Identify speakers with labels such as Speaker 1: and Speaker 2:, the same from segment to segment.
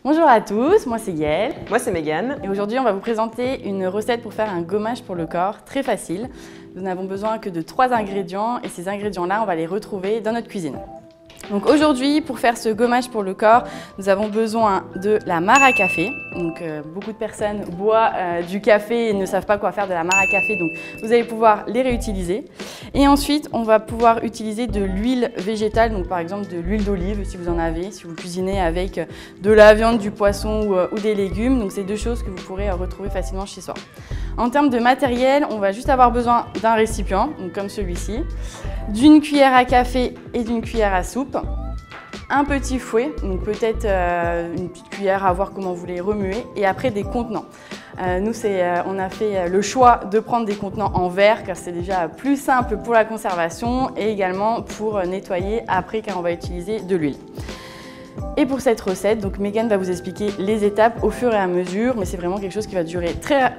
Speaker 1: Bonjour à tous, moi c'est Yael.
Speaker 2: Moi c'est Mégane.
Speaker 1: Et aujourd'hui on va vous présenter une recette pour faire un gommage pour le corps, très facile. Nous n'avons besoin que de 3 ingrédients et ces ingrédients-là on va les retrouver dans notre cuisine. Donc aujourd'hui, pour faire ce gommage pour le corps, nous avons besoin de la mare à café. Donc beaucoup de personnes boivent du café et ne savent pas quoi faire de la mare à café, donc vous allez pouvoir les réutiliser. Et ensuite, on va pouvoir utiliser de l'huile végétale, donc par exemple de l'huile d'olive si vous en avez, si vous cuisinez avec de la viande, du poisson ou des légumes. Donc c'est deux choses que vous pourrez retrouver facilement chez soi. En termes de matériel, on va juste avoir besoin d'un récipient, donc comme celui-ci, d'une cuillère à café et d'une cuillère à soupe, un petit fouet, donc peut-être une petite cuillère à voir comment vous les remuez, et après des contenants. Nous, on a fait le choix de prendre des contenants en verre car c'est déjà plus simple pour la conservation et également pour nettoyer après car on va utiliser de l'huile. Et pour cette recette, donc Mégane va vous expliquer les étapes au fur et à mesure, mais c'est vraiment quelque chose qui va durer qui va être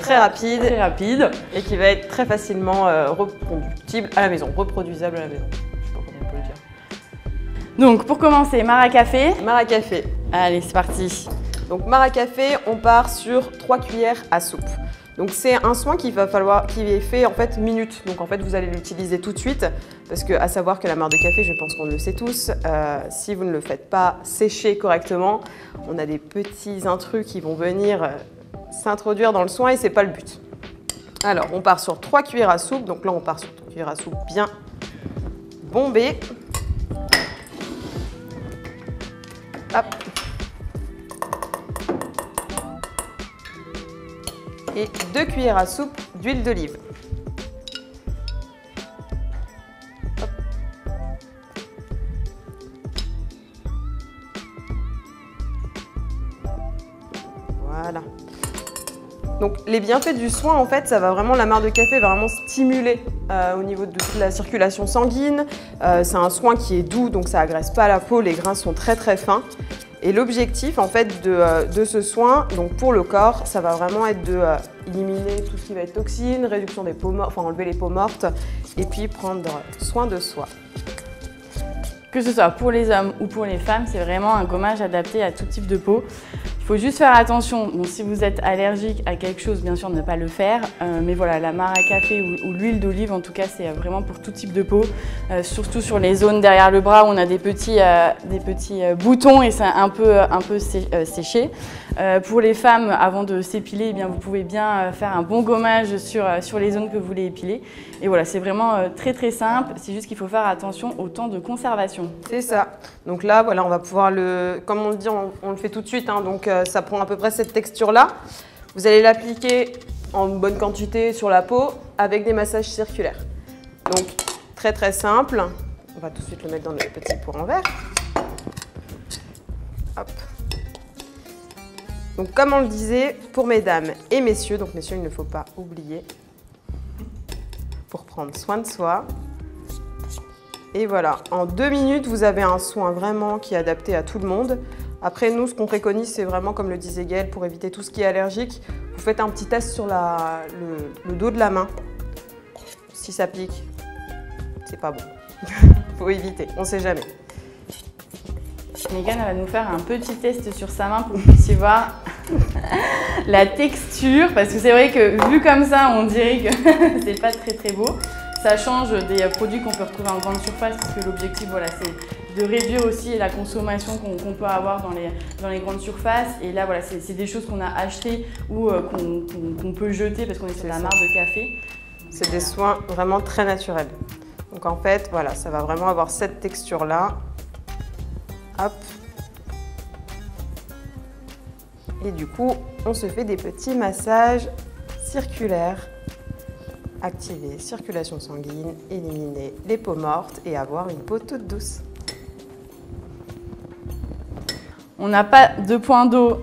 Speaker 1: très rapide
Speaker 2: et qui va être très facilement reproductible à la maison, reproduisable à la maison. Je sais pas comment on peut le dire.
Speaker 1: Donc pour commencer, mare à café.
Speaker 2: Mare à café.
Speaker 1: Allez, c'est parti.
Speaker 2: Donc mare à café, on part sur 3 cuillères à soupe. Donc c'est un soin qui est fait en fait minute. Donc en fait vous allez l'utiliser tout de suite parce que à savoir que la mare de café, je pense qu'on le sait tous, si vous ne le faites pas sécher correctement, on a des petits intrus qui vont venir s'introduire dans le soin et c'est pas le but. Alors on part sur 3 cuillères à soupe. Donc là on part sur 3 cuillères à soupe bien bombées. Hop. Et 2 cuillères à soupe d'huile d'olive. Voilà. Donc les bienfaits du soin, en fait, ça va vraiment, la mare de café va vraiment stimuler au niveau de toute la circulation sanguine. C'est un soin qui est doux, donc ça agresse pas la peau, les grains sont très très fins. Et l'objectif en fait de ce soin, donc pour le corps, ça va vraiment être de éliminer tout ce qui va être toxines, réduction des peaux mortes, enfin enlever les peaux mortes et puis prendre soin de soi.
Speaker 1: Que ce soit pour les hommes ou pour les femmes, c'est vraiment un gommage adapté à tout type de peau. Il faut juste faire attention, bon, si vous êtes allergique à quelque chose, bien sûr ne pas le faire, mais voilà, la mare à café ou l'huile d'olive, en tout cas, c'est vraiment pour tout type de peau, surtout sur les zones derrière le bras où on a des petits boutons et c'est un peu séché. Pour les femmes, avant de s'épiler, eh bien, vous pouvez bien faire un bon gommage sur les zones que vous voulez épiler. Et voilà, c'est vraiment très très simple, c'est juste qu'il faut faire attention au temps de conservation.
Speaker 2: C'est ça. Donc là, voilà, on va pouvoir comme on le dit, on le fait tout de suite, hein, donc ça prend à peu près cette texture-là. Vous allez l'appliquer en bonne quantité sur la peau avec des massages circulaires. Donc très très simple. On va tout de suite le mettre dans notre petit pot en verre. Hop. Donc comme on le disait, pour mesdames et messieurs, donc messieurs, il ne faut pas oublier, pour prendre soin de soi. Et voilà, en 2 minutes, vous avez un soin vraiment qui est adapté à tout le monde. Après, nous, ce qu'on préconise, c'est vraiment, comme le disait Gaëlle, pour éviter tout ce qui est allergique, vous faites un petit test sur le dos de la main. Si ça pique, c'est pas bon. Faut éviter, on sait jamais.
Speaker 1: Mégane va nous faire un petit test sur sa main pour que vous puissiez voir la texture, parce que c'est vrai que vu comme ça, on dirait que c'est pas très très beau. Ça change des produits qu'on peut retrouver en grande surface parce que l'objectif, voilà, c'est de réduire aussi la consommation qu'on peut avoir dans les grandes surfaces. Et là, voilà, c'est des choses qu'on a achetées ou qu'on peut jeter parce qu'on est sur la mare de café.
Speaker 2: C'est des soins vraiment très naturels. Donc en fait, voilà, ça va vraiment avoir cette texture-là. Hop. Et du coup, on se fait des petits massages circulaires. Activer circulation sanguine, éliminer les peaux mortes et avoir une peau toute douce.
Speaker 1: On n'a pas de point d'eau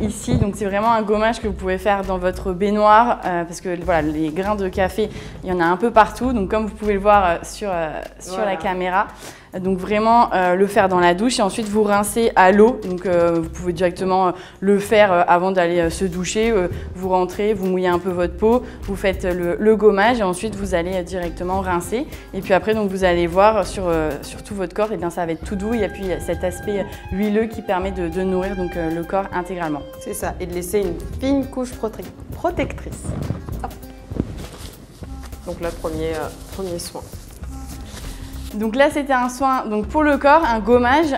Speaker 1: ici, donc c'est vraiment un gommage que vous pouvez faire dans votre baignoire parce que voilà, les grains de café, il y en a un peu partout. Donc comme vous pouvez le voir sur la caméra, Donc vraiment le faire dans la douche et ensuite vous rincez à l'eau. Donc vous pouvez directement le faire avant d'aller se doucher. Vous rentrez, vous mouillez un peu votre peau, vous faites le gommage et ensuite vous allez directement rincer. Et puis après donc vous allez voir sur tout votre corps, et bien ça va être tout doux. Il y a puis cet aspect huileux qui permet de nourrir donc le corps intégralement.
Speaker 2: C'est ça, et de laisser une fine couche protectrice. Hop. Donc là, premier soin.
Speaker 1: Donc là, c'était un soin donc pour le corps, un gommage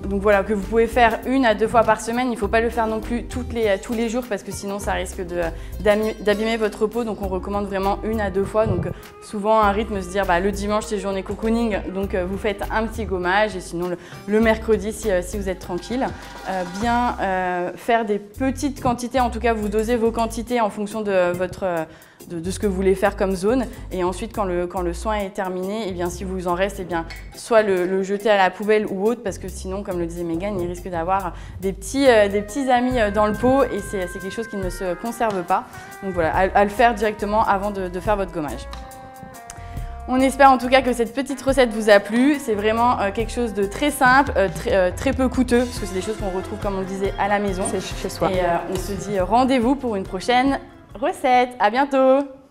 Speaker 1: donc voilà, que vous pouvez faire 1 à 2 fois par semaine. Il ne faut pas le faire non plus tous les jours parce que sinon ça risque d'abîmer votre peau. Donc on recommande vraiment 1 à 2 fois. Donc souvent un rythme se dire le dimanche c'est journée cocooning, donc vous faites un petit gommage et sinon le mercredi si vous êtes tranquille. Bien faire des petites quantités, en tout cas vous dosez vos quantités en fonction de ce que vous voulez faire comme zone, et ensuite quand le soin est terminé, et bien si vous en reste, et bien soit le jeter à la poubelle ou autre, parce que sinon, comme le disait Megan, il risque d'avoir des petits amis dans le pot et c'est quelque chose qui ne se conserve pas. Donc voilà, à le faire directement avant de faire votre gommage. On espère en tout cas que cette petite recette vous a plu. C'est vraiment quelque chose de très simple, très peu coûteux, parce que c'est des choses qu'on retrouve, comme on le disait, à la maison.
Speaker 2: C'est chez soi.
Speaker 1: Et on se dit rendez-vous pour une prochaine recette. À bientôt!